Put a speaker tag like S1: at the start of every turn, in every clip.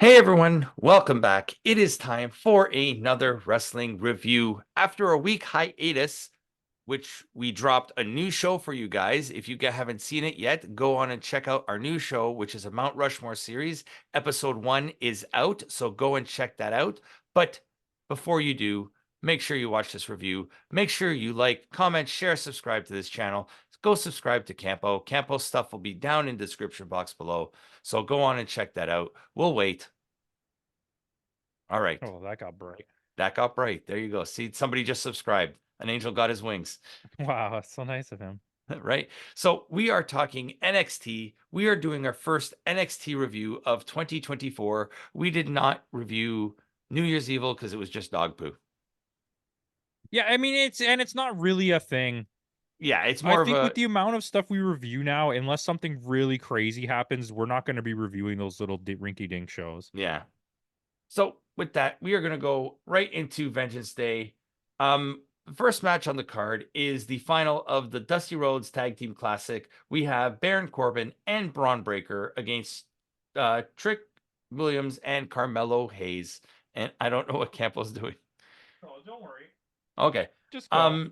S1: Hey everyone, welcome back. It is time for another wrestling review. After a week hiatus, which we dropped a new show for you guys. If you haven't seen it yet, go on and check out our new show, which is a Mount Rushmore series. Episode 1 is out, so go and check that out. But before you do, make sure you watch this review. Make sure you like, comment, share, subscribe to this channel. Go subscribe to Campo. Campo stuff will be down in the description box below. So go on and check that out. We'll wait. All right.
S2: Oh, that got bright.
S1: That got bright. There you go. See, somebody just subscribed. An angel got his wings.
S2: Wow, that's so nice of him.
S1: Right? So we are talking NXT. We are doing our first NXT review of 2024. We did not review New Year's Evil because it was just dog poo.
S2: Yeah, I mean it's not really a thing.
S1: Yeah, it's
S2: I
S1: more of
S2: think
S1: a
S2: with the amount of stuff we review now, unless something really crazy happens, we're not going to be reviewing those little rinky-dink shows.
S1: yeah. So with that, we are going to go right into Vengeance Day. The first match on the card is the final of the Dusty Rhodes Tag Team Classic. We have Baron Corbin and Braun Breaker against Trick Williams and Carmelo Hayes. And I don't know what Campo's doing.
S2: Oh, don't worry.
S1: Okay.
S2: Just go.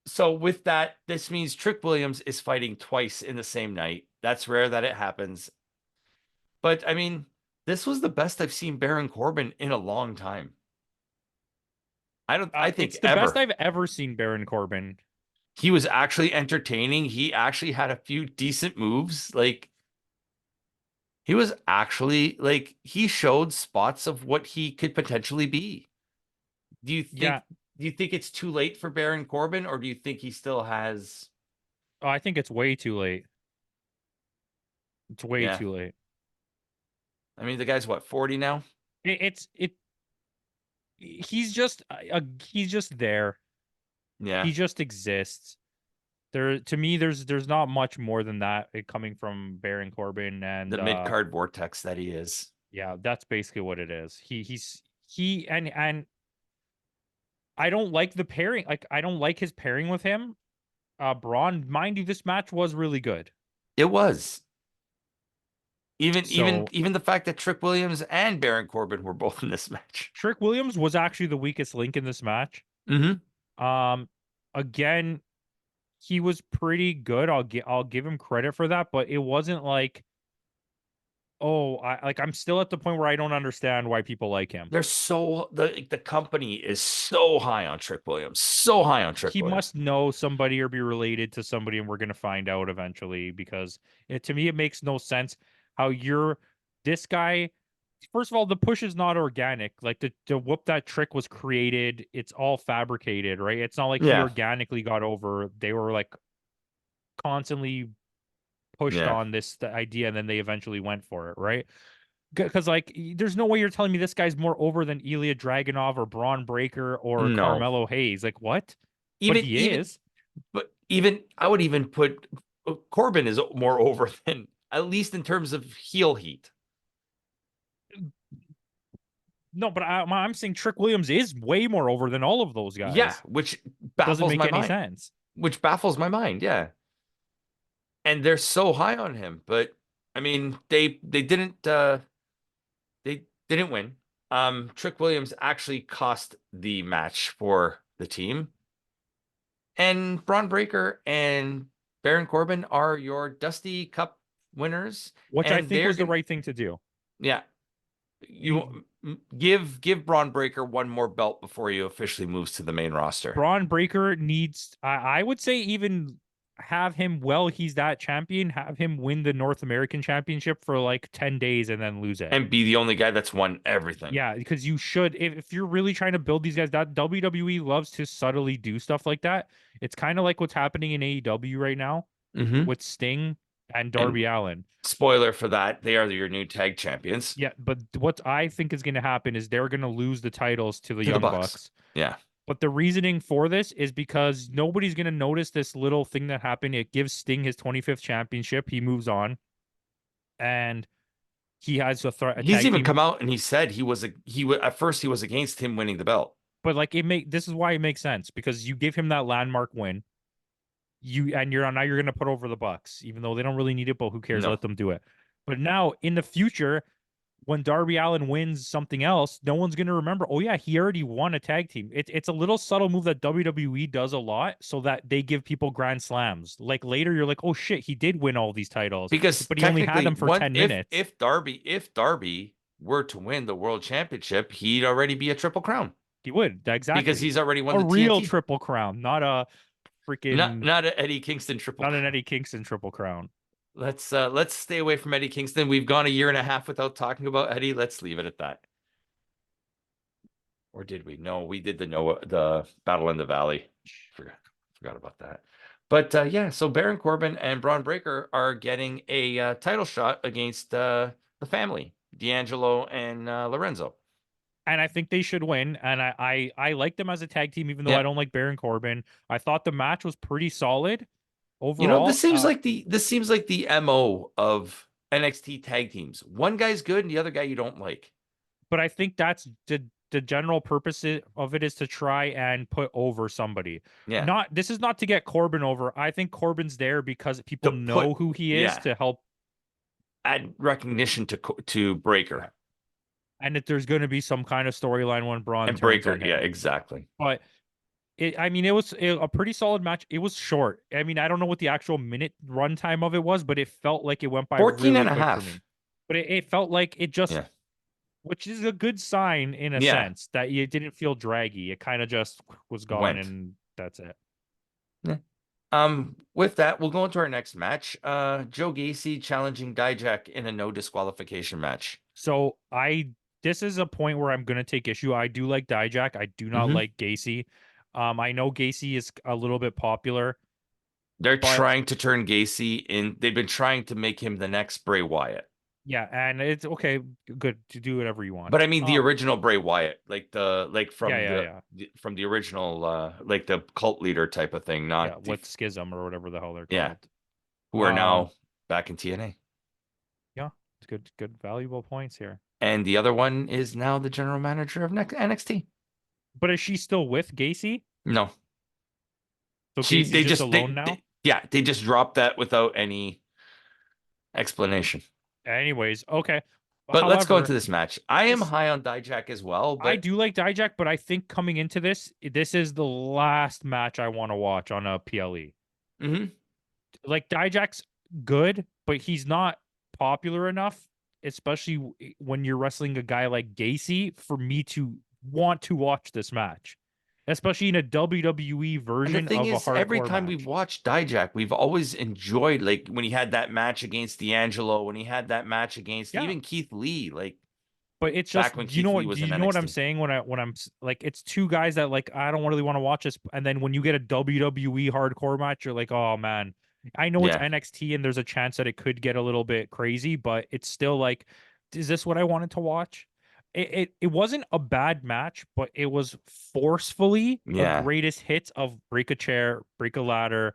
S1: So with that, this means Trick Williams is fighting twice in the same night. That's rare that it happens. But I mean, this was the best I've seen Baron Corbin in a long time. I think
S2: It's the best
S1: ever.
S2: I've ever seen Baron Corbin.
S1: He was actually entertaining. He actually had a few decent moves. Like he was actually like he showed spots of what he could potentially be. Do you
S2: Yeah,
S1: think do you think it's too late for Baron Corbin, or do you think he still has
S2: I think it's way too late. It's way
S1: yeah.
S2: too late.
S1: I mean the guy's what, 40 now?
S2: It he's just there.
S1: Yeah.
S2: He just exists. To me there's not much more than that coming from Baron Corbin,
S1: The
S2: and
S1: mid-card vortex that he is.
S2: yeah, that's basically what it is. He and I don't like the pairing. Like, I don't like his pairing with him. Braun, mind you, this match was really good.
S1: It was. Even even
S2: So
S1: even the fact that Trick Williams and Baron Corbin were both in this match.
S2: Trick Williams was actually the weakest link in this match.
S1: Mm-hmm.
S2: Um, again, he was pretty good. I'll give him credit for that, but it wasn't like, oh, I'm still at the point where I don't understand why people like him.
S1: They're so the company is so high on Trick Williams, so high on Trick
S2: He
S1: Williams.
S2: must know somebody or be related to somebody, and we're gonna find out eventually, because to me it makes no sense how you're this guy. First of all, the push is not organic. Like, the whoop that trick was created, it's all fabricated, right? It's not like he
S1: Yeah,
S2: organically got over. They were like constantly pushed
S1: yeah.
S2: on this idea, and then they eventually went for it, right? Because like, there's no way you're telling me this guy's more over than Ilya Dragunov or Braun Breaker or
S1: No,
S2: Carmelo Hayes. Like, what? But
S1: even
S2: he
S1: even
S2: is.
S1: but even I would even put Corbin is more over than, at least in terms of heel heat.
S2: No, but I'm saying Trick Williams is way more over than all of those
S1: Yeah,
S2: guys.
S1: which
S2: Doesn't
S1: baffles
S2: make
S1: my
S2: any
S1: mind.
S2: sense.
S1: Which baffles my mind. Yeah, and they're so high on him, but I mean they didn't win. Trick Williams actually cost the match for the team. And Braun Breaker and Baron Corbin are your Dusty Cup winners,
S2: Which I
S1: and
S2: think
S1: they're
S2: was the
S1: gonna,
S2: right thing to do.
S1: yeah, you give Braun Breaker one more belt before he officially moves to the main roster
S2: Braun Breaker needs, I would say, even have him, well, he's that champion, have him win the North American Championship for like 10 days and then lose it.
S1: and be the only guy that's won everything.
S2: Yeah, because you should, if you're really trying to build these guys, that WWE loves to subtly do stuff like that. It's kind of like what's happening in AEW right now
S1: Mm-hmm.
S2: with Sting and
S1: And
S2: Darby Allin.
S1: spoiler for that, they are your new tag champions
S2: Yeah, but what I think is going to happen is they're going to lose the titles to the
S1: to the
S2: Young
S1: Bucks.
S2: Bucks.
S1: Yeah.
S2: But the reasoning for this is because nobody's going to notice this little thing that happened. It gives Sting his 25th championship. He moves on, and he has a
S1: He's
S2: tag
S1: even
S2: team.
S1: come out and he said he was at first he was against him winning the belt.
S2: But like, this is why it makes sense, because you give him that landmark win. Now you're going to put over the Bucks, even though they don't really need it, but who cares?
S1: No.
S2: Let them do it. But now in the future, when Darby Allin wins something else, no one's gonna remember. Oh yeah, he already won a tag team. It's a little subtle move that WWE does a lot, so that they give people grand slams. Like later, you're like, oh shit, he did win all these titles,
S1: Because
S2: but he only had
S1: technically,
S2: them for 10 minutes.
S1: if Darby were to win the world championship, he'd already be a triple crown
S2: He would
S1: because
S2: exactly
S1: he's already won
S2: a
S1: the
S2: real
S1: TNT.
S2: triple crown, not a freaking
S1: Not a Eddie Kingston triple
S2: not an
S1: crown.
S2: Eddie Kingston triple crown.
S1: Let's stay away from Eddie Kingston. We've gone a year and a half without talking about Eddie. Let's leave it at that. Or did we? No, we did the Battle in the Valley. Forgot about that. But yeah, so Baron Corbin and Braun Breaker are getting a title shot against the family, D'Angelo and Lorenzo.
S2: And I think they should win. And I like them as a tag team, even though
S1: Yeah.
S2: I don't like Baron Corbin. I thought the match was pretty solid
S1: You know,
S2: overall.
S1: this seems like the MO of NXT tag teams. One guy's good and the other guy you don't like.
S2: But I think that's the general purpose of it is to try and put over somebody.
S1: Yeah.
S2: Not this is not to get Corbin over. I think Corbin's there because people
S1: To put
S2: know who he is
S1: yeah,
S2: to help,
S1: add recognition to Breaker
S2: and that there's going to be some kind of storyline when Braun
S1: and
S2: turns
S1: Breaker.
S2: on
S1: Yeah,
S2: him.
S1: exactly.
S2: But I mean, it was a pretty solid match. It was short. I mean, I don't know what the actual minute runtime of it was, but it felt like it went by
S1: 14
S2: really
S1: and a
S2: quick for
S1: half.
S2: me. But it felt like it just,
S1: Yeah.
S2: which is a good sign in a
S1: Yeah.
S2: sense that it didn't feel draggy. It kind of just was gone,
S1: Went.
S2: and that's it.
S1: Yeah. With that, we'll go into our next match. Joe Gacy challenging Dijak in a no disqualification match.
S2: So this is a point where I'm gonna take issue. I do like Dijak. I do not
S1: Mhm.
S2: like Gacy. I know Gacy is a little bit popular,
S1: They're
S2: but
S1: trying to turn Gacy in. They've been trying to make him the next Bray Wyatt.
S2: yeah, and it's okay, good to do whatever you want.
S1: But I mean the original Bray Wyatt, like
S2: Yeah,
S1: from
S2: yeah, yeah,
S1: from the original like the cult leader type of thing,
S2: yeah,
S1: not the
S2: with Schism or whatever the hell they're
S1: yeah,
S2: called.
S1: who are
S2: Um,
S1: now back in TNA.
S2: yeah, it's good, valuable points here.
S1: And the other one is now the general manager of NXT.
S2: But is she still with Gacy?
S1: No.
S2: So
S1: She
S2: Gacy's
S1: they
S2: just
S1: just
S2: alone now?
S1: yeah, they just dropped that without any explanation.
S2: Anyways, okay.
S1: But let's go
S2: However,
S1: into this match. I am
S2: this
S1: high on Dijak as well,
S2: I
S1: but
S2: do like Dijak, but I think coming into this is the last match I want to watch on a PLE.
S1: mhm.
S2: Like Dijak's good, but he's not popular enough, especially when you're wrestling a guy like Gacy, for me to want to watch this match, especially in a WWE
S1: And the
S2: version
S1: thing
S2: of a
S1: is, every
S2: hardcore
S1: time we've
S2: match.
S1: watched Dijak, we've always enjoyed like when he had that match against D'Angelo, when he had that match against
S2: Yeah,
S1: even Keith Lee, like
S2: but it's just,
S1: back when
S2: do you
S1: Keith
S2: know
S1: Lee
S2: what?
S1: was
S2: Do
S1: in
S2: you know what I'm
S1: NXT.
S2: saying when I'm like, it's two guys that like I don't really want to watch this, and then when you get a WWE hardcore match, you're like, oh man, I know it's
S1: Yeah.
S2: NXT and there's a chance that it could get a little bit crazy, but it's still like, is this what I wanted to watch? It wasn't a bad match, but it was forcefully a
S1: Yeah.
S2: greatest hits of break a chair, break a ladder,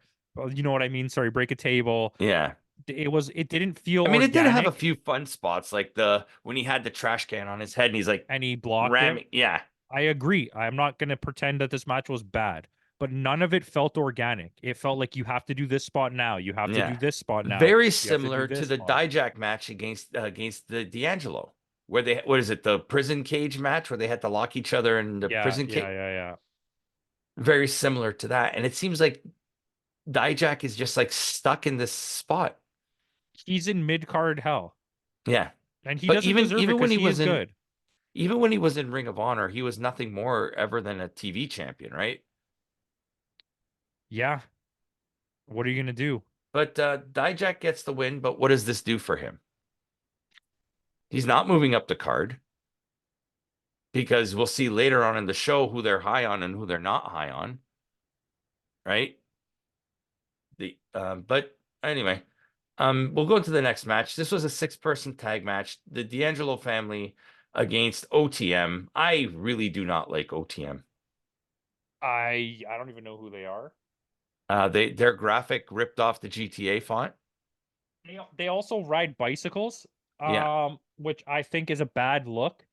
S2: you know what I mean? Sorry, break a table.
S1: Yeah.
S2: It didn't feel
S1: I mean, it did have a
S2: organic,
S1: few fun spots, like the when he had the trash can on his head and he's like
S2: and he blocked it.
S1: ramming. Yeah.
S2: I agree. I'm not going to pretend that this match was bad, but none of it felt organic. It felt like you have to do this spot now. You have to
S1: Yeah.
S2: do this spot now.
S1: Very
S2: You have to do
S1: similar to
S2: this
S1: the
S2: spot.
S1: Dijak match against the D'Angelo, where they what is it, the prison cage match where they had to lock each other in the
S2: Yeah,
S1: prison
S2: yeah,
S1: cage.
S2: yeah, yeah.
S1: Very similar to that. And it seems like Dijak is just like stuck in this spot.
S2: He's in mid card hell,
S1: Yeah.
S2: and he
S1: But
S2: doesn't deserve it because he is good.
S1: even when he was in Ring of Honor, he was nothing more ever than a TV champion, right?
S2: Yeah. What are you gonna do?
S1: But Dijak gets the win, but what does this do for him? He's not moving up the card because we'll see later on in the show who they're high on and who they're not high on, right? But anyway, we'll go to the next match. This was a 6-person tag match. The D'Angelo family against OTM. I really do not like OTM.
S2: I don't even know who they are.
S1: Their graphic ripped off the GTA font.
S2: They also ride bicycles,
S1: Yeah.
S2: which I think is a bad look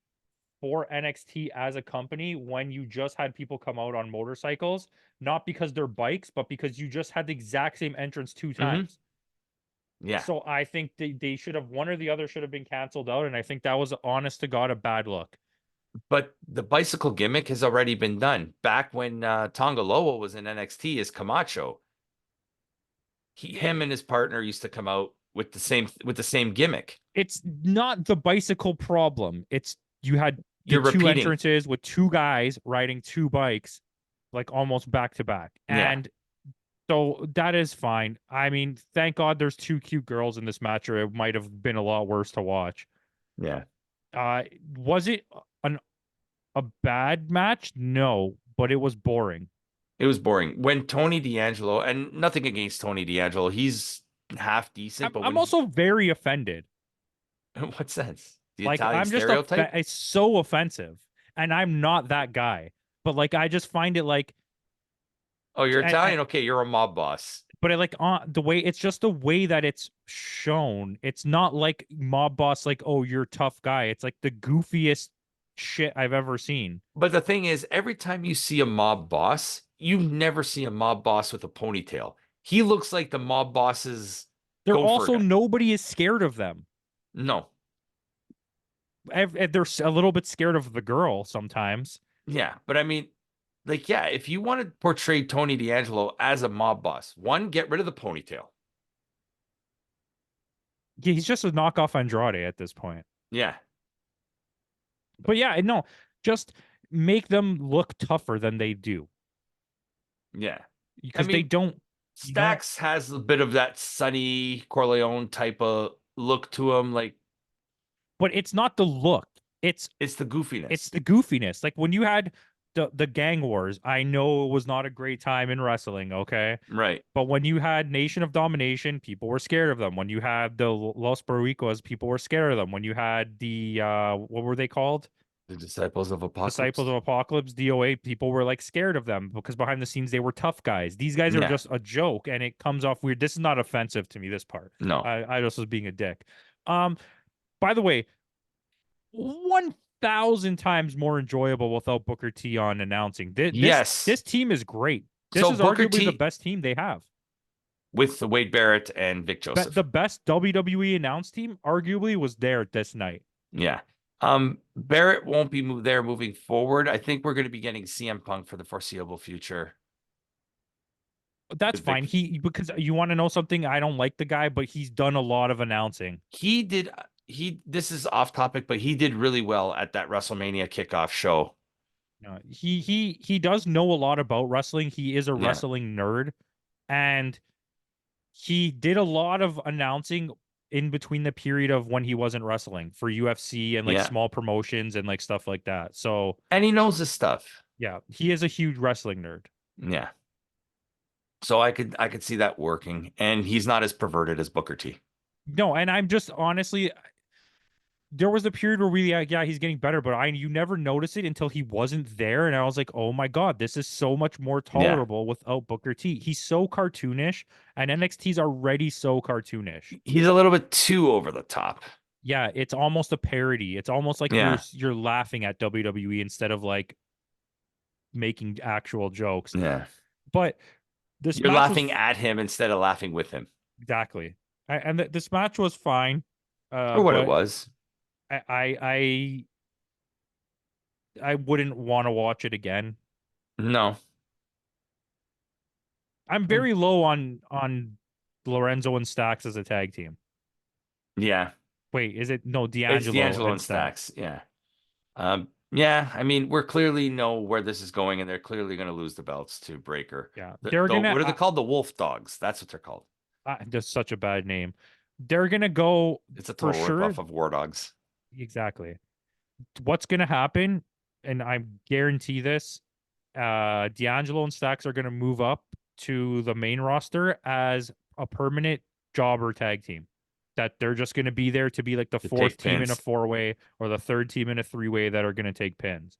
S2: for NXT as a company when you just had people come out on motorcycles, not because they're bikes, but because you just had the exact same entrance two
S1: hmm
S2: times.
S1: Yeah.
S2: So I think they should have one or the other should have been canceled out, and I think that was honest to God a bad look.
S1: But the bicycle gimmick has already been done. Back when Tonga Loa was in NXT as Camacho, him and his partner used to come out with the same gimmick.
S2: It's not the bicycle problem. It's you had the
S1: You're
S2: two
S1: repeating.
S2: entrances with two guys riding two bikes, like almost back to back.
S1: Yeah.
S2: And so that is fine. I mean, thank God there's two cute girls in this match, or it might have been a lot worse to watch.
S1: Yeah.
S2: Was it an a bad match? No, but it was boring.
S1: It was boring. When Tony D'Angelo, and nothing against Tony D'Angelo, he's half decent, but
S2: I'm
S1: when he,
S2: also very offended.
S1: what sense? The
S2: Like
S1: Italian
S2: I'm just
S1: stereotype?
S2: it's so offensive, and I'm not that guy. But like I just find it like,
S1: Oh, you're
S2: I
S1: Italian? Okay, you're a mob boss.
S2: but I like the way it's just the way that it's shown. It's not like mob boss, like, oh, you're a tough guy. It's like the goofiest shit I've ever seen.
S1: But the thing is, every time you see a mob boss, you never see a mob boss with a ponytail. He looks like the mob boss's
S2: They're
S1: gopher
S2: also
S1: guy.
S2: nobody is scared of them.
S1: No.
S2: They're a little bit scared of the girl sometimes.
S1: Yeah, but I mean, like, yeah, if you want to portray Tony D'Angelo as a mob boss, one, get rid of the ponytail.
S2: Yeah, he's just a knockoff Andrade at this point.
S1: Yeah,
S2: But yeah, no, just make them look tougher than they do
S1: yeah. I
S2: because they
S1: mean,
S2: don't. You don't.
S1: Stacks has a bit of that Sonny Corleone type of look to him. Like,
S2: But it's not the look. It's
S1: it's the
S2: it's
S1: goofiness.
S2: the goofiness. Like when you had the gang wars, I know it was not a great time in wrestling, okay?
S1: Right.
S2: But when you had Nation of Domination, people were scared of them. When you had the Los Barricos, people were scared of them. When you had the what were they called?
S1: The Disciples of
S2: Disciples
S1: Apocalypse.
S2: of Apocalypse, DOA, people were like scared of them because behind the scenes they were tough guys. These guys are
S1: Yeah.
S2: just a joke and it comes off weird. This is not offensive to me, this part.
S1: No.
S2: I just was being a dick. Um, by the way, 1,000 times more enjoyable without Booker T on announcing.
S1: Yes.
S2: This team is great. This
S1: So
S2: is
S1: Booker
S2: arguably the
S1: T
S2: best team they have.
S1: with the Wade Barrett and Vic
S2: The
S1: Joseph.
S2: best WWE announced team arguably was there this night.
S1: Yeah. Barrett won't be there moving forward. I think we're going to be getting CM Punk for the foreseeable future.
S2: That's
S1: With
S2: fine.
S1: Vic.
S2: He because you want to know something, I don't like the guy, but he's done a lot of announcing.
S1: He did. This is off topic, but he did really well at that WrestleMania kickoff show.
S2: He does know a lot about wrestling. He is a
S1: Yeah.
S2: wrestling nerd, and he did a lot of announcing in between the period of when he wasn't wrestling for UFC and like
S1: Yeah.
S2: small promotions and like stuff like that. So
S1: And he knows his stuff.
S2: yeah, he is a huge wrestling nerd.
S1: Yeah. So I could see that working. And he's not as perverted as Booker T.
S2: No, and I'm just honestly, there was a period where we yeah, he's getting better, but you never notice it until he wasn't there, and I was like, oh my god, this is so much more
S1: Yeah.
S2: tolerable without Booker T. He's so cartoonish, and NXT's already so cartoonish.
S1: He's a little bit too over the top.
S2: Yeah, it's almost a parody. It's almost like
S1: Yeah.
S2: you're laughing at WWE instead of like making actual jokes.
S1: Yeah.
S2: But this
S1: You're
S2: match was
S1: laughing at him instead of laughing with him.
S2: exactly, and this match was fine.
S1: For what it
S2: But
S1: was.
S2: I I wouldn't want to watch it again.
S1: No.
S2: I'm very low on Lorenzo and Stacks as a tag team.
S1: Yeah.
S2: Wait, is it no
S1: It's
S2: D'Angelo
S1: D'Angelo
S2: and
S1: and
S2: Stacks?
S1: Stacks. Yeah. Yeah, I mean, we're clearly know where this is going, and they're clearly going to lose the belts to Breaker.
S2: Yeah,
S1: The,
S2: they're
S1: the,
S2: gonna.
S1: what are they called? The Wolf Dogs. That's what they're called.
S2: That's such a bad name. They're gonna go
S1: It's a
S2: for
S1: total
S2: sure.
S1: ripoff of War Dogs.
S2: Exactly. What's gonna happen, and I guarantee this, D'Angelo and Stacks are gonna move up to the main roster as a permanent jobber tag team. That they're just gonna be there to be like the
S1: To
S2: fourth
S1: take
S2: team in a
S1: pins.
S2: four-way or the third team in a three-way that are gonna take pins.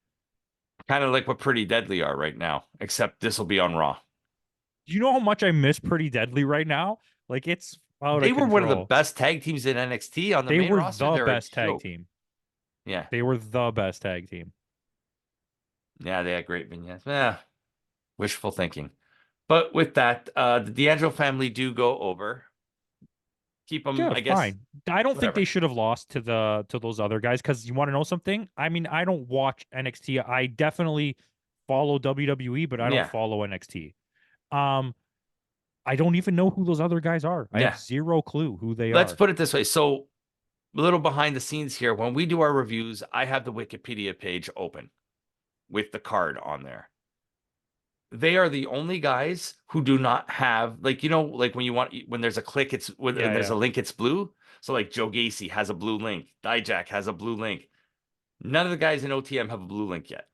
S1: Kind of like what Pretty Deadly are right now, except this will be on Raw.
S2: Do you know how much I miss Pretty Deadly right now? Like it's out
S1: They
S2: of
S1: were one of the
S2: control.
S1: best tag teams in NXT on the
S2: They
S1: main
S2: were
S1: roster.
S2: the
S1: They're a
S2: best tag
S1: joke.
S2: team.
S1: Yeah.
S2: They were the best tag team.
S1: Yeah, they had great vignettes. Yeah. Wishful thinking. But with that, the D'Angelo family do go over. keep them,
S2: Yeah,
S1: I guess,
S2: fine. I don't think they
S1: whatever.
S2: should have lost to those other guys because you want to know something? I mean, I don't watch NXT. I definitely follow WWE, but I don't
S1: Yeah.
S2: follow NXT. Um, I don't even know who those other guys are. I have
S1: Yeah.
S2: zero clue who they
S1: Let's
S2: are.
S1: put it this way. So, a little behind the scenes here. When we do our reviews, I have the Wikipedia page open with the card on there. They are the only guys who do not have, like, like when there's a click, it's when
S2: Yeah,
S1: there's a
S2: yeah.
S1: link, it's blue. So like Joe Gacy has a blue link, Dijak has a blue link. None of the guys in OTM have a blue link yet.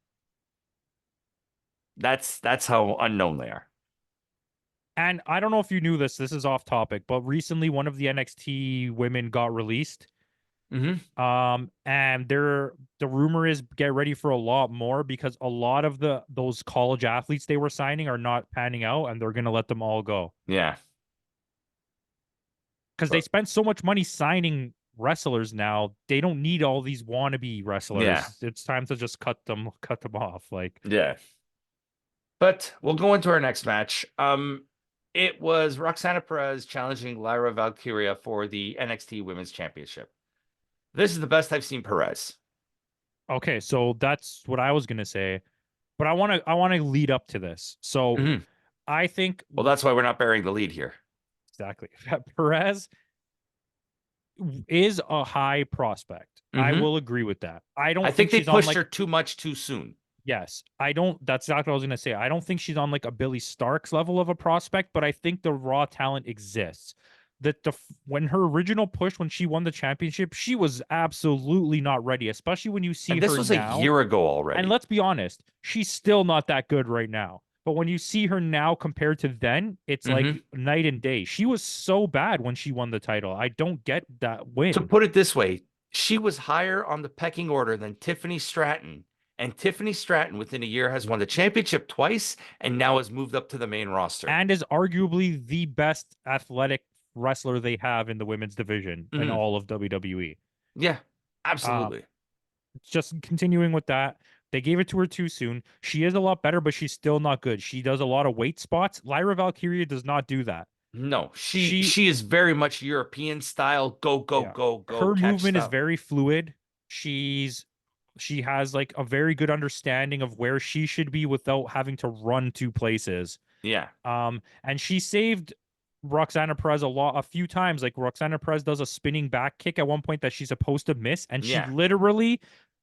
S1: That's how unknown they are.
S2: And I don't know if you knew this. This is off topic, but recently one of the NXT women got released.
S1: Mm-hmm.
S2: And the rumor is get ready for a lot more because a lot of those college athletes they were signing are not panning out, and they're gonna let them all go
S1: Yeah.
S2: because they
S1: But
S2: spent so much money signing wrestlers. Now they don't need all these wannabe
S1: yeah.
S2: wrestlers. It's time to just cut them off. Like,
S1: Yeah. But we'll go into our next match. It was Roxana Perez challenging Lyra Valkyria for the NXT Women's Championship. This is the best I've seen Perez.
S2: okay, so that's what I was gonna say, but I want to lead up to this. So
S1: Mhm.
S2: I think
S1: Well, that's why we're not bearing the lead here.
S2: exactly Perez is a high prospect. I
S1: Hmm.
S2: will agree with that. I
S1: I
S2: don't think
S1: think they
S2: she's on
S1: pushed
S2: like
S1: her too much too soon.
S2: yes. I don't that's exactly what I was gonna say. I don't think she's on like a Billy Starks level of a prospect, but I think the raw talent exists. That when her original push when she won the championship, she was absolutely not ready, especially when you see
S1: And this
S2: her
S1: was a
S2: now.
S1: year ago
S2: And
S1: already.
S2: let's be honest, she's still not that good right now. But when you see her now compared to then, it's
S1: Hmm.
S2: like night and day. She was so bad when she won the title. I don't get that
S1: To
S2: win.
S1: put it this way, she was higher on the pecking order than Tiffany Stratton. And Tiffany Stratton, within a year, has won the championship twice and now has moved up to the main roster.
S2: And is arguably the best athletic wrestler they have in the women's division in
S1: Hmm.
S2: all of WWE.
S1: Yeah,
S2: Uh,
S1: absolutely.
S2: just continuing with that, they gave it to her too soon. She is a lot better, but she's still not good. She does a lot of weight spots. Lyra Valkyria does not do that.
S1: No, she
S2: She,
S1: she is very much European style. Go, go,
S2: yeah,
S1: go, go,
S2: her
S1: catch
S2: movement is
S1: stuff.
S2: very fluid. She has like a very good understanding of where she should be without having to run to places.
S1: Yeah,
S2: And she saved Roxana Perez a few times. Like Roxana Perez does a spinning back kick at one point that she's supposed to miss, and she
S1: yeah.
S2: literally,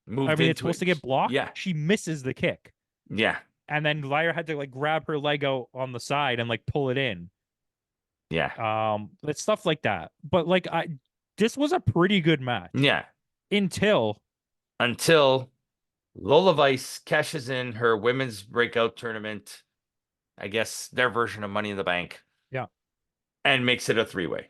S2: I
S1: Moved
S2: mean, it's
S1: into
S2: supposed to
S1: it.
S2: get blocked.
S1: Yeah,
S2: She misses the kick,
S1: yeah,
S2: and then Lyra had to like grab her leg out on the side and like pull it in.
S1: yeah,
S2: It's stuff like that. But like this was a pretty good match
S1: yeah.
S2: until
S1: Until Lola Vice cashes in her women's breakout tournament, I guess their version of Money in the Bank,
S2: yeah,
S1: and makes it a three-way.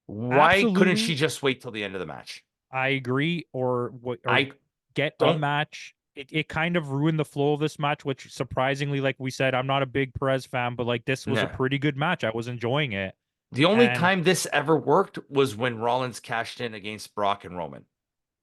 S1: Why couldn't she
S2: absolutely,
S1: just wait till the end of the match?
S2: I agree. Or what? Or
S1: I
S2: get a
S1: don't,
S2: match. It kind of ruined the flow of this match, which surprisingly, like we said, I'm not a big Perez fan, but like this was a
S1: yeah.
S2: pretty good match. I was enjoying it.
S1: The only
S2: And
S1: time this ever worked was when Rollins cashed in against Brock and Roman.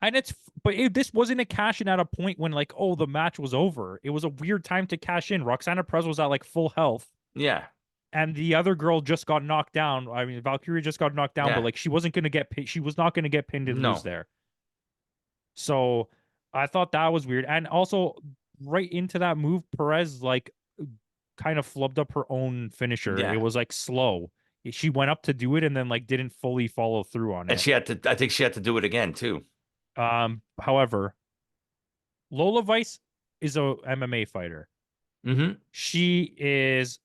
S2: and it's but this wasn't a cash in at a point when like, oh, the match was over. It was a weird time to cash in. Roxana Perez was at like full health.
S1: Yeah,
S2: And the other girl just got knocked down. I mean, Valkyrie just got knocked down, but
S1: yeah.
S2: like she wasn't gonna get she was not gonna get pinned and lose
S1: No.
S2: there. So I thought that was weird. And also right into that move, Perez like kind of flubbed up her own finisher. It
S1: Yeah.
S2: was like slow. She went up to do it and then like didn't fully follow through on
S1: And
S2: it.
S1: she had to, I think she had to do it again too.
S2: However, Lola Vice is a MMA fighter.
S1: Hmm.
S2: She is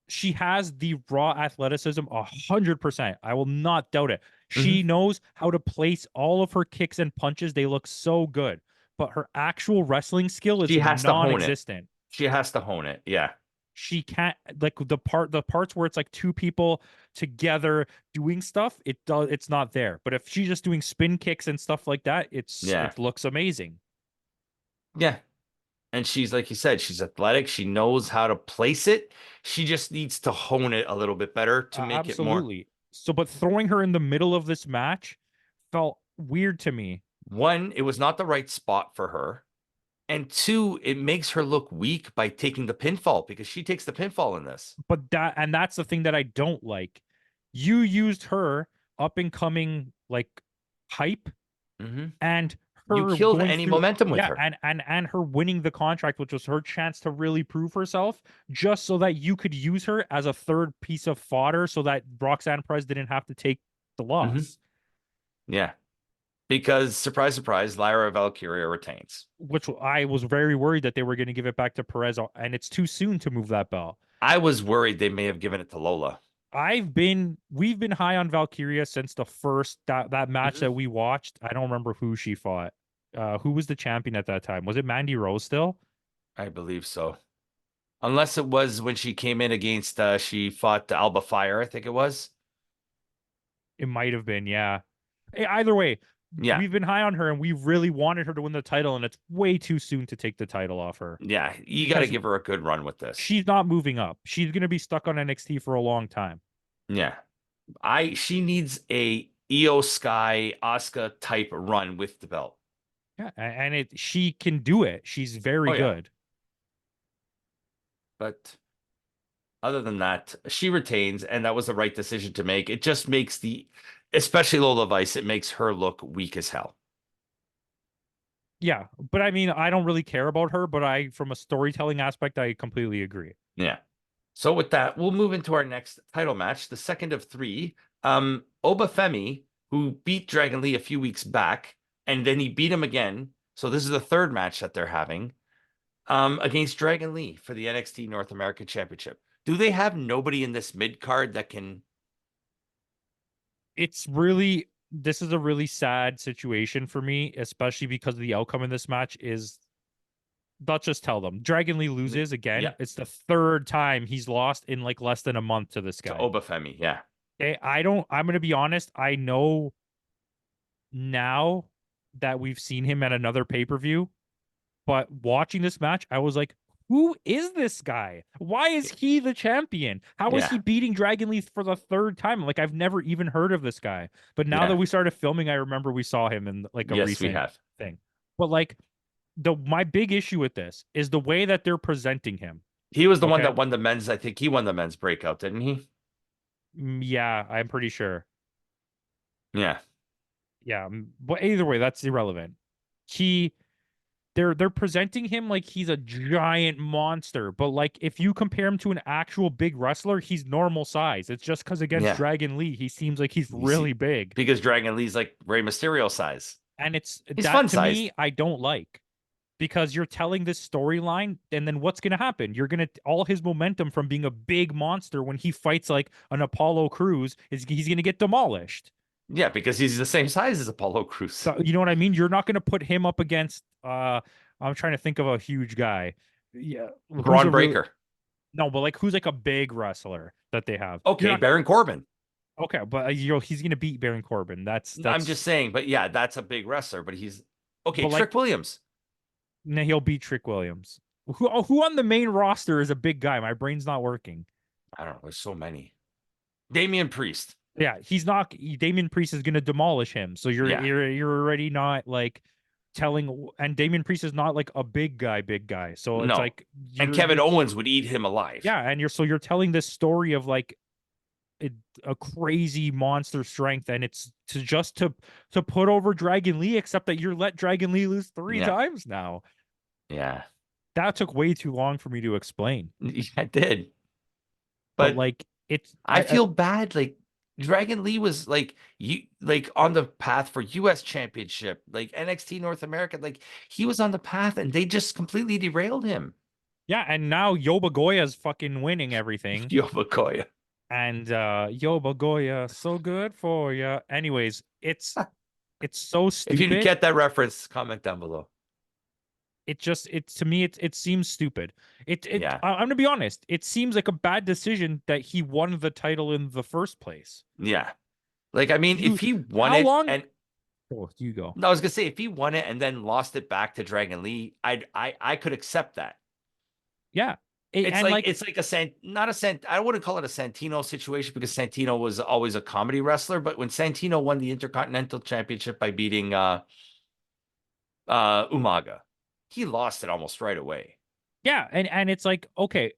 S2: she has the raw athleticism 100%. I will not doubt it.
S1: Hmm.
S2: She knows how to place all of her kicks and punches. They look so good, but her actual wrestling skill is
S1: She has to hone it.
S2: non-existent.
S1: She has to hone it. Yeah.
S2: She can't like the parts where it's like two people together doing stuff, it's not there. But if she's just doing spin kicks and stuff like that,
S1: Yeah.
S2: it looks amazing.
S1: Yeah. And she's, like you said, she's athletic. She knows how to place it. She just needs to hone it a little bit better to make it more.
S2: Absolutely. So, but throwing her in the middle of this match felt weird to me.
S1: One, it was not the right spot for her. And two, it makes her look weak by taking the pinfall because she takes the pinfall in this.
S2: But that's the thing that I don't like. You used her up and coming like hype
S1: Hmm.
S2: and
S1: You
S2: her
S1: killed
S2: going
S1: any
S2: through,
S1: momentum with
S2: yeah,
S1: her.
S2: and her winning the contract, which was her chance to really prove herself, just so that you could use her as a third piece of fodder so that Roxanne Perez didn't have to take the
S1: Hmm.
S2: loss.
S1: Yeah. Because surprise, surprise, Lyra Valkyria retains.
S2: Which I was very worried that they were going to give it back to Perez, and it's too soon to move that belt.
S1: I was worried they may have given it to Lola.
S2: We've been high on Valkyria since the first that match
S1: Hmm.
S2: that we watched. I don't remember who she fought. Who was the champion at that time? Was it Mandy Rose still?
S1: I believe so. Unless it was when she came in against, she fought Alba Fire, I think it was.
S2: It might have been, yeah. Either way,
S1: Yeah.
S2: we've been high on her and we really wanted her to win the title, and it's way too soon to take the title off her
S1: Yeah. You got to
S2: because
S1: give her a good run with this.
S2: she's not moving up. She's going to be stuck on NXT for a long time.
S1: Yeah. She needs a Io Sky Asuka type run with the belt.
S2: Yeah, and she can do it. She's very
S1: Oh yeah.
S2: good.
S1: But other than that, she retains, and that was the right decision to make. It just makes especially Lola Vice, it makes her look weak as hell.
S2: Yeah, but I mean, I don't really care about her, but from a storytelling aspect, I completely agree.
S1: Yeah. So with that, we'll move into our next title match, the second of three. Obafemi, who beat Dragon Lee a few weeks back, and then he beat him again. So this is the third match that they're having against Dragon Lee for the NXT North American Championship. Do they have nobody in this mid card that can?
S2: This is a really sad situation for me, especially because the outcome in this match is, let's just tell them Dragon Lee loses
S1: Yeah,
S2: again. It's the third time he's lost in like less than a month to this
S1: to
S2: guy.
S1: Obafemi. Yeah,
S2: Okay, I'm gonna be honest. I know now that we've seen him at another pay-per-view, but watching this match, I was like, who is this guy? Why is he the champion? How is
S1: yeah,
S2: he beating Dragon Lee for the third time? Like, I've never even heard of this guy. But now that
S1: yeah.
S2: we started filming, I remember we saw him in like a
S1: Yes, we
S2: recent
S1: have.
S2: thing. But like my big issue with this is the way that they're presenting him.
S1: He was the one
S2: Okay.
S1: that won the men's. I think he won the men's breakout, didn't he?
S2: Yeah, I'm pretty sure.
S1: Yeah,
S2: Yeah. But either way, that's irrelevant. He they're presenting him like he's a giant monster, but like if you compare him to an actual big wrestler, he's normal size. It's just because against
S1: yeah.
S2: Dragon Lee, he seems like he's
S1: You see,
S2: really big.
S1: because Dragon Lee's like Rey Mysterio size.
S2: And it's
S1: He's
S2: that
S1: fun
S2: to me,
S1: sized.
S2: I don't like because you're telling this storyline, and then what's gonna happen? You're gonna all his momentum from being a big monster when he fights like an Apollo Crews is he's gonna get demolished.
S1: Yeah, because he's the same size as Apollo Crews.
S2: So you know what I mean? You're not gonna put him up against I'm trying to think of a huge guy. Yeah, who's
S1: Braun
S2: a really
S1: Breaker.
S2: no, but like who's like a big wrestler that they have? You're
S1: Okay,
S2: not
S1: Baron Corbin.
S2: okay, but he's gonna beat Baron Corbin.
S1: I'm
S2: That's
S1: just saying, but yeah, that's a big wrestler. But he's okay.
S2: but like
S1: Trick Williams.
S2: nah, he'll beat Trick Williams. Who on the main roster is a big guy? My brain's not working.
S1: I don't know. There's so many. Damian Priest.
S2: Yeah, he's not. Damian Priest is gonna demolish him. So
S1: Yeah.
S2: you're already not like telling. And Damian Priest is not like a big guy. So it's
S1: No.
S2: like
S1: And Kevin
S2: you're
S1: Owens would eat him alive.
S2: yeah, and you're telling this story of like a crazy monster strength, and it's to put over Dragon Lee, except that you're let Dragon Lee lose three
S1: Yeah.
S2: times now.
S1: Yeah.
S2: That took way too long for me to explain.
S1: Yeah, I did.
S2: But
S1: But
S2: like it's
S1: I feel bad. Like Dragon Lee was like on the path for US championship, like NXT North America. Like he was on the path and they just completely derailed him.
S2: yeah, and now Yoba Goya's fucking winning everything.
S1: Yobakoya.
S2: And Yoba Goya, so good for you. Anyways, it's so
S1: If you didn't
S2: stupid.
S1: get that reference, comment down below.
S2: It to me it seems stupid.
S1: Yeah.
S2: I'm gonna be honest. It seems like a bad decision that he won the title in the first place.
S1: Yeah. Like, I mean,
S2: You
S1: if he won
S2: how
S1: it
S2: long?
S1: and
S2: Oh, you go.
S1: no, I was gonna say if he won it and then lost it back to Dragon Lee, I could accept that.
S2: Yeah,
S1: It's
S2: and
S1: like
S2: like
S1: not a Sant. I wouldn't call it a Santino situation because Santino was always a comedy wrestler. But when Santino won the Intercontinental Championship by beating Umaga, he lost it almost right away.
S2: yeah, and it's like okay,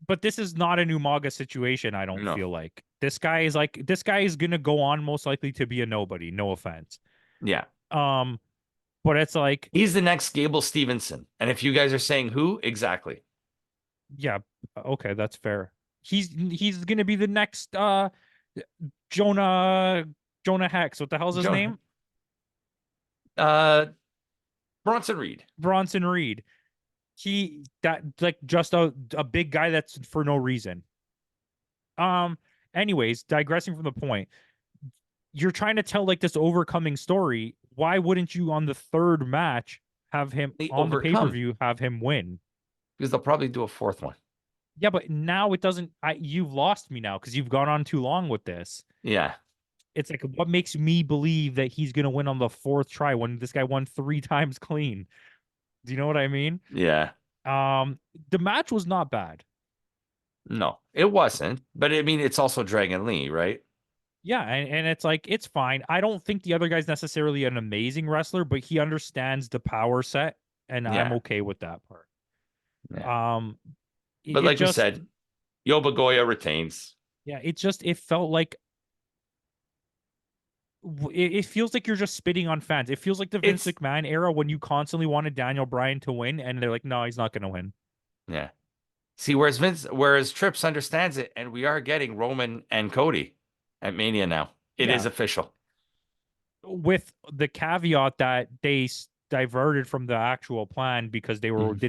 S2: But this is not an Umaga situation, I don't
S1: No.
S2: feel like. This guy is gonna go on most likely to be a nobody, no offense.
S1: Yeah.
S2: Um, but it's like,
S1: He's the next Gable Stevenson. And if you guys are saying who, exactly.
S2: yeah, okay, that's fair. He's gonna be the next Jonah Jonah Hex. What the hell's his
S1: Jonah.
S2: name?
S1: Uh Bronson Reed.
S2: Bronson Reed. He that like just a big guy that's for no reason. Um, anyways, digressing from the point, you're trying to tell like this overcoming story. Why wouldn't you on the third match have him
S1: They
S2: on the
S1: overcome
S2: pay-per-view have him win?
S1: because they'll probably do a fourth one.
S2: Yeah, but now it doesn't you've lost me now because you've gone on too long with this.
S1: Yeah.
S2: It's like what makes me believe that he's gonna win on the fourth try when this guy won 3 times clean. Do you know what I mean?
S1: Yeah.
S2: Um, the match was not bad.
S1: No, it wasn't. But I mean, it's also Dragon Lee, right?
S2: Yeah, and it's like it's fine. I don't think the other guy's necessarily an amazing wrestler, but he understands the power set, and I'm
S1: Yeah.
S2: okay with that part.
S1: Yeah.
S2: Um, it,
S1: But
S2: it
S1: like we
S2: just
S1: said, Yobagoya retains.
S2: yeah, it felt like it feels like you're just spitting on fans. It feels like the Vince
S1: It's
S2: McMahon era when you constantly wanted Daniel Bryan to win, and they're like, no, he's not gonna win.
S1: yeah. See, whereas Trips understands it, and we are getting Roman and Cody at Mania now. It is
S2: Yeah,
S1: official.
S2: with the caveat that they diverted from the actual plan because
S1: Mhm.
S2: they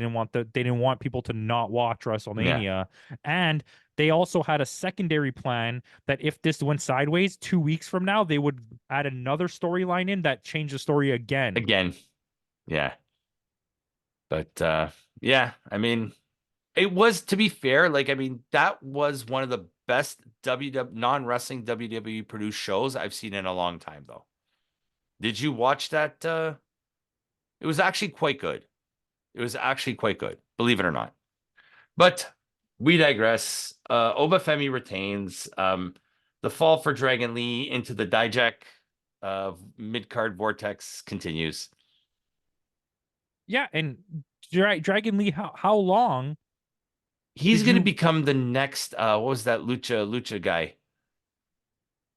S2: didn't want people to not watch
S1: Yeah.
S2: WrestleMania, and they also had a secondary plan that if this went sideways 2 weeks from now, they would add another storyline in that changed the story again.
S1: Again. Yeah. But yeah, I mean, it was, to be fair, like, I mean, that was one of the best WWE non-wrestling WWE produced shows I've seen in a long time, though. Did you watch that? It was actually quite good. It was actually quite good, believe it or not. But we digress. Obafemi retains. The fall for Dragon Lee into the Dijak mid-card vortex continues.
S2: Yeah, and Dragon Lee, how long
S1: He's
S2: did
S1: going to
S2: you?
S1: become the next what was that lucha guy?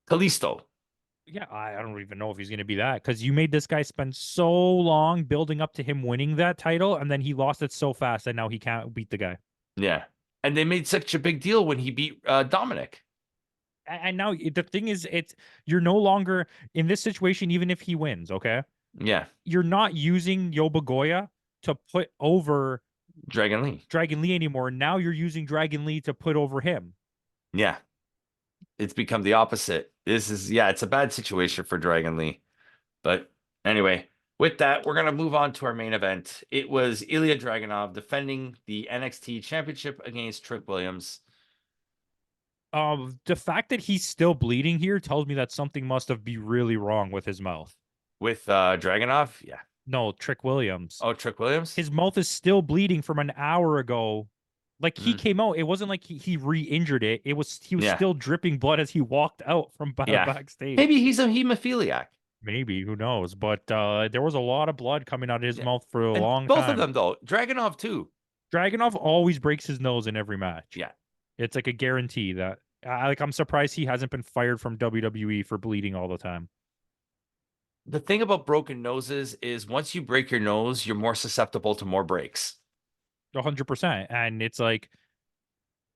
S1: Kalisto.
S2: Yeah, I don't even know if he's going to be that because you made this guy spend so long building up to him winning that title, and then he lost it so fast that now he can't beat the guy.
S1: Yeah. And they made such a big deal when he beat Dominic.
S2: And now the thing is, it's you're no longer in this situation, even if he wins. Okay,
S1: Yeah.
S2: you're not using Yobagoya to put over
S1: Dragon Lee.
S2: Dragon Lee anymore. Now you're using Dragon Lee to put over him.
S1: Yeah. It's become the opposite. This is, yeah, it's a bad situation for Dragon Lee. But anyway, with that, we're going to move on to our main event. It was Ilya Dragunov defending the NXT Championship against Trick Williams.
S2: The fact that he's still bleeding here tells me that something must have been really wrong with his mouth.
S1: With Dragunov? Yeah.
S2: No, Trick Williams.
S1: Oh, Trick Williams?
S2: His mouth is still bleeding from an hour ago. Like he
S1: Mm,
S2: came out, it wasn't like he re-injured it. He was
S1: yeah.
S2: still dripping blood as he walked out from
S1: Yeah.
S2: backstage.
S1: Maybe he's a hemophiliac.
S2: Maybe, who knows? But there was a lot of blood coming out of his
S1: Yeah.
S2: mouth for a
S1: And
S2: long
S1: both of
S2: time.
S1: them, though. Dragunov, too.
S2: Dragunov always breaks his nose in every match.
S1: Yeah.
S2: It's like a guarantee that I'm surprised he hasn't been fired from WWE for bleeding all the time.
S1: The thing about broken noses is once you break your nose, you're more susceptible to more breaks.
S2: 100%. And it's like,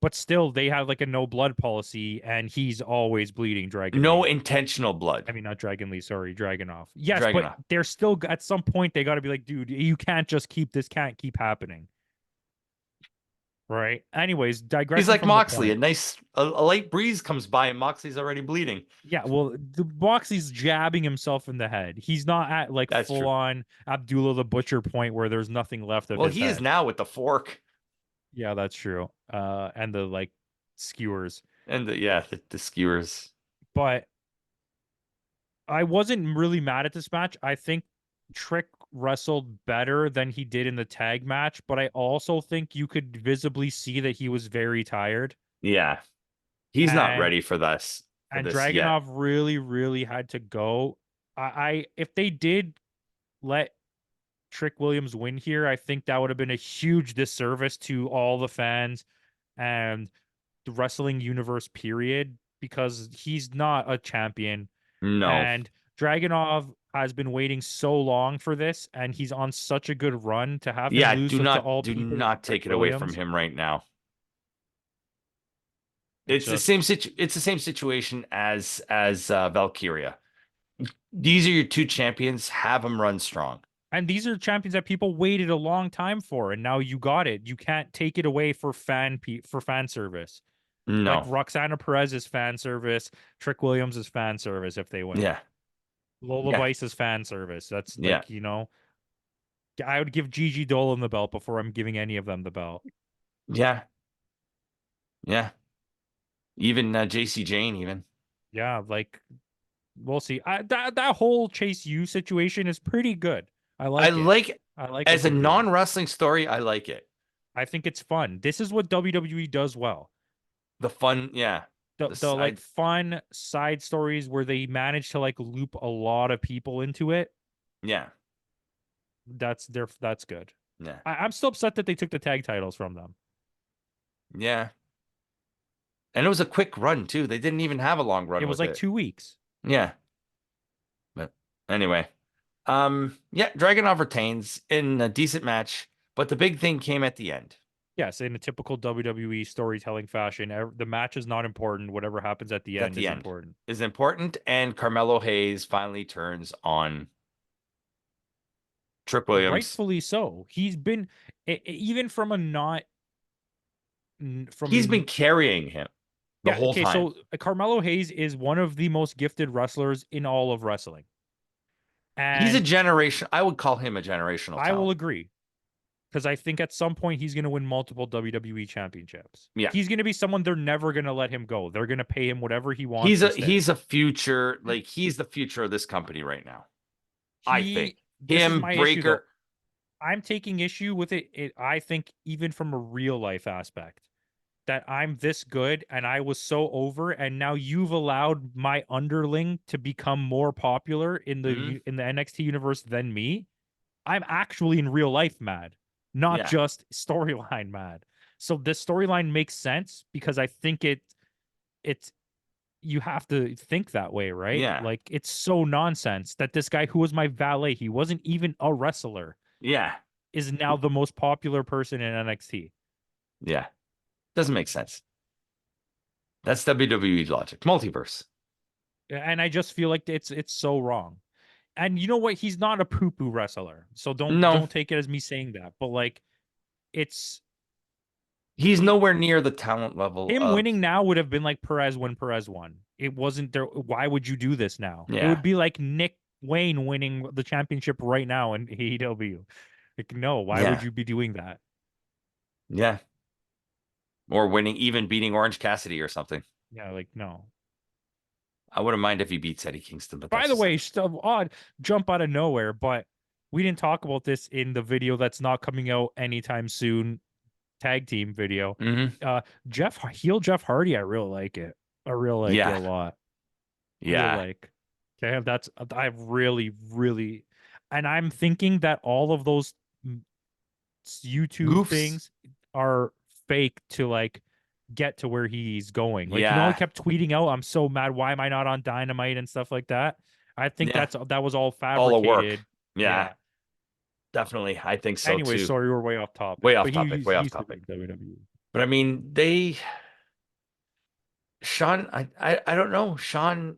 S2: but still, they have like a no blood policy, and he's always bleeding Dragon
S1: No
S2: Lee.
S1: intentional blood.
S2: I mean, not Dragon Lee, sorry, Dragunov. Yes, but
S1: Dragunov.
S2: they're still at some point they got to be like, dude, you can't just keep this can't keep happening. Right. Anyways,
S1: He's
S2: digressing
S1: like
S2: from the
S1: Moxley.
S2: point.
S1: A light breeze comes by and Moxley's already bleeding.
S2: Yeah, well, the Moxley's jabbing himself in the head. He's not at like
S1: That's
S2: full
S1: true.
S2: on Abdullah the Butcher point where there's nothing left of
S1: Well,
S2: his
S1: he is
S2: head.
S1: now with the fork
S2: Yeah, that's true. And the like skewers.
S1: and the skewers.
S2: But I wasn't really mad at this match. I think Trick wrestled better than he did in the tag match, but I also think you could visibly see that he was very tired.
S1: Yeah. He's not
S2: And
S1: ready for this yet.
S2: Dragunov really, really had to go. I if they did let Trick Williams win here, I think that would have been a huge disservice to all the fans and the wrestling universe period, because he's not a champion.
S1: No.
S2: And Dragunov has been waiting so long for this, and he's on such a good run to have him
S1: Yeah,
S2: lose to all
S1: do
S2: people
S1: not
S2: Rick
S1: take it away from
S2: Williams.
S1: him right now.
S2: It's
S1: It's the
S2: just,
S1: it's the same situation as Valkyria. These are your two champions. Have them run strong.
S2: and these are champions that people waited a long time for, and now you got it. You can't take it away for fan service. Like
S1: No.
S2: Roxana Perez is fan service, Trick Williams is fan service if they win.
S1: Yeah.
S2: Lola
S1: Yeah.
S2: Vice is fan service. That's
S1: Yeah.
S2: like, I would give Gigi Dolan the belt before I'm giving any of them the belt.
S1: Yeah. Yeah. Even JC Jane even.
S2: Yeah, like we'll see. That whole Chase U situation is pretty good. I
S1: I
S2: like it.
S1: like
S2: I like what
S1: as a
S2: they're doing.
S1: non-wrestling story, I like it.
S2: I think it's fun. This is what WWE does well.
S1: The fun, yeah.
S2: The like
S1: Side,
S2: fun side stories where they manage to like loop a lot of people into it.
S1: yeah.
S2: That's good.
S1: Yeah.
S2: I'm still upset that they took the tag titles from them.
S1: Yeah. And it was a quick run too. They didn't even have a long
S2: It
S1: run
S2: was
S1: with
S2: like
S1: it.
S2: 2 weeks.
S1: Yeah. But anyway, yeah, Dragunov retains in a decent match, but the big thing came at the end.
S2: Yes, in a typical WWE storytelling fashion, the match is not important. Whatever happens at the
S1: At
S2: end
S1: the
S2: is
S1: end
S2: important.
S1: is important, and Carmelo Hayes finally turns on Trick Williams.
S2: Rightfully so. He's been even from a not
S1: He's been
S2: from
S1: carrying him the
S2: yeah,
S1: whole
S2: okay,
S1: time.
S2: so Carmelo Hayes is one of the most gifted wrestlers in all of wrestling.
S1: He's a
S2: And
S1: generation. I would call him a generational
S2: I will
S1: talent.
S2: agree, because I think at some point he's going to win multiple WWE championships.
S1: Yeah.
S2: He's going to be someone they're never going to let him go. They're going to pay him whatever he wants to stay.
S1: He's a future, like he's the future of this company right now. I think
S2: This is
S1: him,
S2: my issue though.
S1: Breaker.
S2: I'm taking issue with it. I think even from a real life aspect, that I'm this good and I was so over, and now you've allowed my underling to become more popular in
S1: Mhm.
S2: the NXT universe than me. I'm actually in real life mad, not
S1: Yeah.
S2: just storyline mad. So this storyline makes sense because I think it's you have to think that way, right?
S1: Yeah.
S2: Like it's so nonsense that this guy who was my valet, he wasn't even a wrestler,
S1: Yeah.
S2: is now the most popular person in NXT.
S1: Yeah. Doesn't make sense. That's WWE logic. Multiverse.
S2: And I just feel like it's so wrong. And you know what? He's not a poo-poo wrestler. So
S1: No,
S2: don't take it as me saying that. But like it's
S1: he's nowhere near the talent level
S2: him
S1: of,
S2: winning now would have been like Perez when Perez won. It wasn't there. Why would you do this now? It
S1: yeah.
S2: would be like Nick Wayne winning the championship right now in AEW. Like, no, why would
S1: Yeah.
S2: you be doing that?
S1: Yeah. Or winning, even beating Orange Cassidy or something.
S2: Yeah, like no.
S1: I wouldn't mind if he beats Eddie Kingston, but
S2: By
S1: that's
S2: the
S1: just
S2: way, still odd jump out of nowhere, but we didn't talk about this in the video that's not coming out anytime soon. Tag team video.
S1: Mhm.
S2: Jeff Hardy, I really like it. I really like it a
S1: Yeah.
S2: lot. Real
S1: Yeah.
S2: like. Okay, that's I really, and I'm thinking that all of those YouTube
S1: Goofs.
S2: things are fake to like get to where he's going. Like he
S1: Yeah.
S2: kept tweeting out, "I'm so mad. Why am I not on Dynamite?" and stuff like that. I think
S1: Yeah.
S2: that was all
S1: All the work.
S2: fabricated.
S1: Yeah.
S2: Yeah.
S1: Definitely. I think so
S2: Anyway,
S1: too.
S2: sorry, we're way off topic,
S1: Way off
S2: but
S1: topic. Way
S2: he
S1: off
S2: used to be
S1: topic.
S2: in WWE.
S1: But I mean, Sean, I don't know. Sean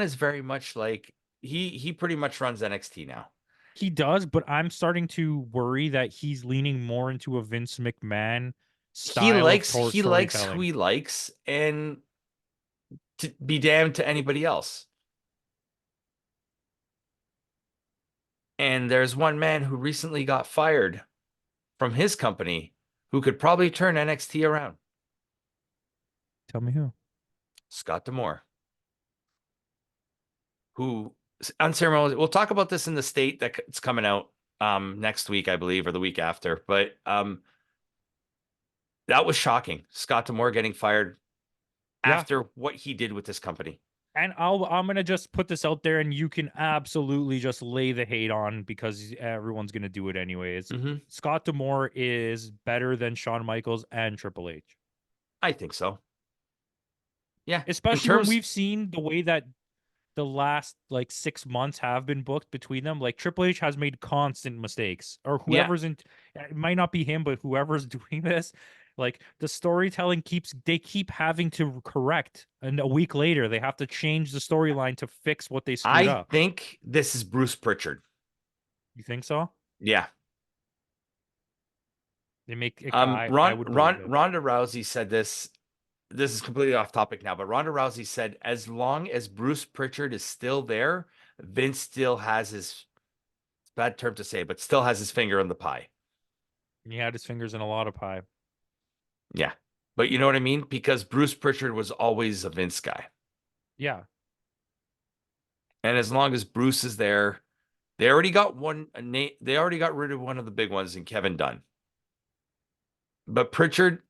S1: is very much like he pretty much runs NXT now.
S2: He does, but I'm starting to worry that he's leaning more into a Vince McMahon style of
S1: He likes who
S2: storytelling.
S1: he likes, and to be damned to anybody else. And there's one man who recently got fired from his company who could probably turn NXT around.
S2: Tell me who.
S1: Scott D'Amore, who unceremoniously, we'll talk about this in the state that it's coming out next week, I believe, or the week after. But that was shocking. Scott D'Amore getting fired
S2: Yeah.
S1: after what he did with this company.
S2: And I'm gonna just put this out there, and you can absolutely just lay the hate on because everyone's gonna do it anyways.
S1: Mhm.
S2: Scott D'Amore is better than Shawn Michaels and Triple H.
S1: I think so. Yeah. In
S2: Especially when
S1: terms,
S2: we've seen the way that the last like 6 months have been booked between them. Like Triple H has made constant mistakes, or
S1: yeah,
S2: whoever's in. It might not be him, but whoever's doing this, like the storytelling they keep having to correct, and a week later they have to change the storyline to fix what they screwed
S1: I
S2: up.
S1: think this is Bruce Pritchard.
S2: You think so?
S1: Yeah.
S2: They make it. I would believe it.
S1: Ronda Rousey said this. This is completely off topic now, but Ronda Rousey said as long as Bruce Pritchard is still there, Vince still has his, bad term to say, but still has his finger in the pie.
S2: He had his fingers in a lot of pie.
S1: Yeah. But you know what I mean? Because Bruce Pritchard was always a Vince guy.
S2: Yeah,
S1: And as long as Bruce is there, they already got they already got rid of one of the big ones in Kevin Dunn. But Pritchard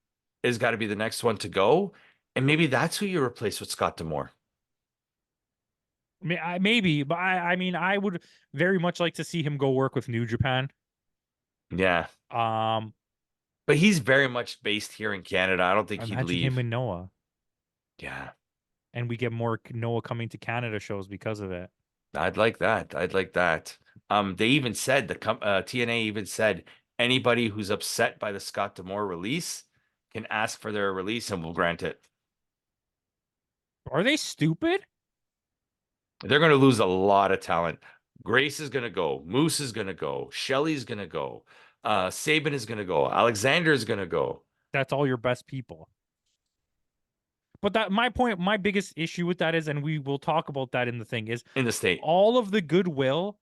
S1: has got to be the next one to go. And maybe that's who you replace with Scott D'Amore.
S2: maybe, but I mean, I would very much like to see him go work with New Japan.
S1: Yeah.
S2: Um,
S1: But he's very much based here in Canada. I don't think he'd
S2: Imagine him
S1: leave.
S2: and Noah,
S1: Yeah.
S2: and we get more Noah coming to Canada shows because of it.
S1: I'd like that. I'd like that. They even said TNA even said anybody who's upset by the Scott D'Amore release can ask for their release and we'll grant it.
S2: Are they stupid?
S1: They're going to lose a lot of talent. Grace is going to go. Moose is going to go. Shelly's going to go. Saban is going to go. Alexander is going to go.
S2: That's all your best people. But that my biggest issue with that is, and we will talk about that in the thing, is
S1: In the state.
S2: all of the goodwill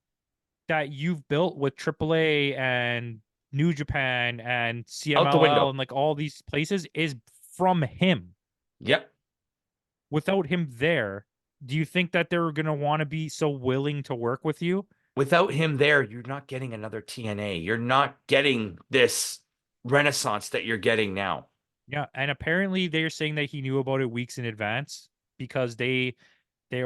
S2: that you've built with AAA and New Japan and
S1: Out the
S2: CMLL
S1: window.
S2: and like all these places is from him.
S1: Yep.
S2: Without him there, do you think that they're gonna want to be so willing to work with you?
S1: Without him there, you're not getting another TNA. You're not getting this renaissance that you're getting now.
S2: Yeah, and apparently they're saying that he knew about it weeks in advance because there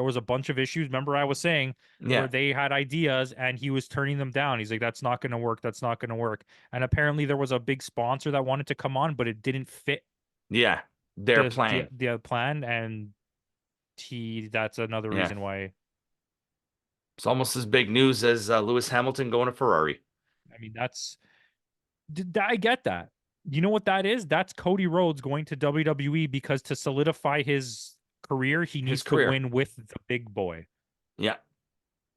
S2: was a bunch of issues. Remember, I was saying where
S1: Yeah.
S2: they had ideas and he was turning them down. He's like, "That's not going to work. That's not going to work." And apparently there was a big sponsor that wanted to come on, but it didn't fit
S1: Yeah. Their plan.
S2: the plan, and that's another
S1: Yeah.
S2: reason why.
S1: It's almost as big news as Lewis Hamilton going to Ferrari.
S2: I mean, I get that. You know what that is? That's Cody Rhodes going to WWE because to solidify his career, he
S1: His
S2: needs to
S1: career.
S2: win with the big boy.
S1: Yeah.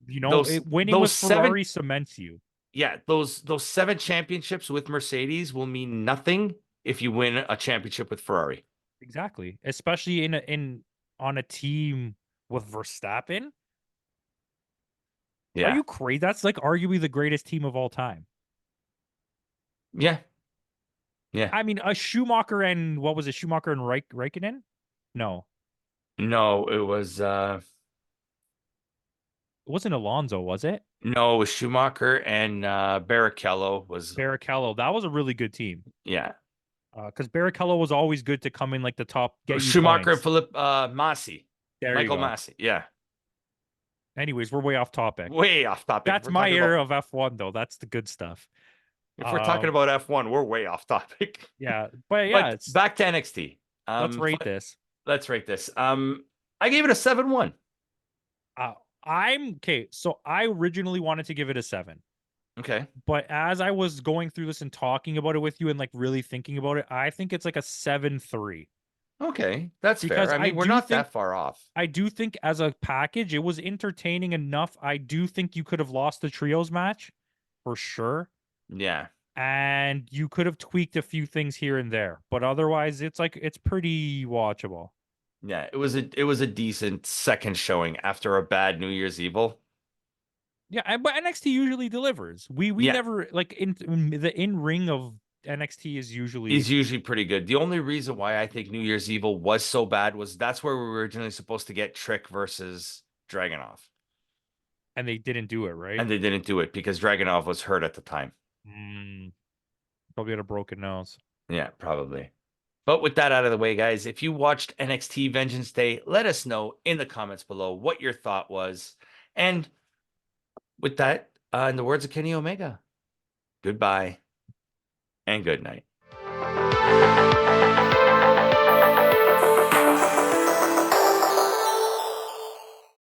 S2: Winning
S1: those
S2: with
S1: seven
S2: Ferrari cements you.
S1: yeah, those 7 championships with Mercedes will mean nothing if you win a championship with Ferrari.
S2: Exactly. Especially in on a team with Verstappen. Are
S1: Yeah.
S2: you crazy? That's like arguably the greatest team of all time.
S1: Yeah. Yeah.
S2: I mean, a Schumacher and what was it? Schumacher and Raikkonen? No,
S1: No,
S2: it wasn't Alonso, was it?
S1: it was Schumacher and Barrichello was
S2: Barrichello. That was a really good team.
S1: yeah.
S2: Because Barrichello was always good to come in like the top, get you
S1: Schumacher and
S2: points.
S1: Philip Massi.
S2: There you
S1: Michael
S2: go.
S1: Massi. Yeah.
S2: Anyways, we're way off topic.
S1: Way off topic.
S2: That's my era of F1, though. That's the good stuff.
S1: If we're talking about F1, we're way off topic.
S2: Yeah, but yeah,
S1: But back to NXT.
S2: Let's rate this.
S1: Let's rate this. I gave it a 7-1.
S2: I'm okay. So I originally wanted to give it a 7.
S1: Okay.
S2: But as I was going through this and talking about it with you and like really thinking about it, I think it's like a 7-3.
S1: Okay. That's
S2: Because
S1: fair. I mean, we're not that far off.
S2: I do think as a package, it was entertaining enough. I do think you could have lost the trios match for sure.
S1: Yeah.
S2: And you could have tweaked a few things here and there. But otherwise, it's pretty watchable.
S1: Yeah. It was a decent second showing after a bad New Year's Evil.
S2: Yeah, but NXT usually delivers. We
S1: Yeah.
S2: never like the in ring of NXT is usually
S1: pretty good. The only reason why I think New Year's Evil was so bad was that's where we were originally supposed to get Trick versus Dragunov.
S2: and they didn't do it, right?
S1: And they didn't do it because Dragunov was hurt at the time.
S2: Probably had a broken nose.
S1: Yeah, probably. But with that out of the way, guys, if you watched NXT Vengeance Day, let us know in the comments below what your thought was. And with that, in the words of Kenny Omega, goodbye and good night.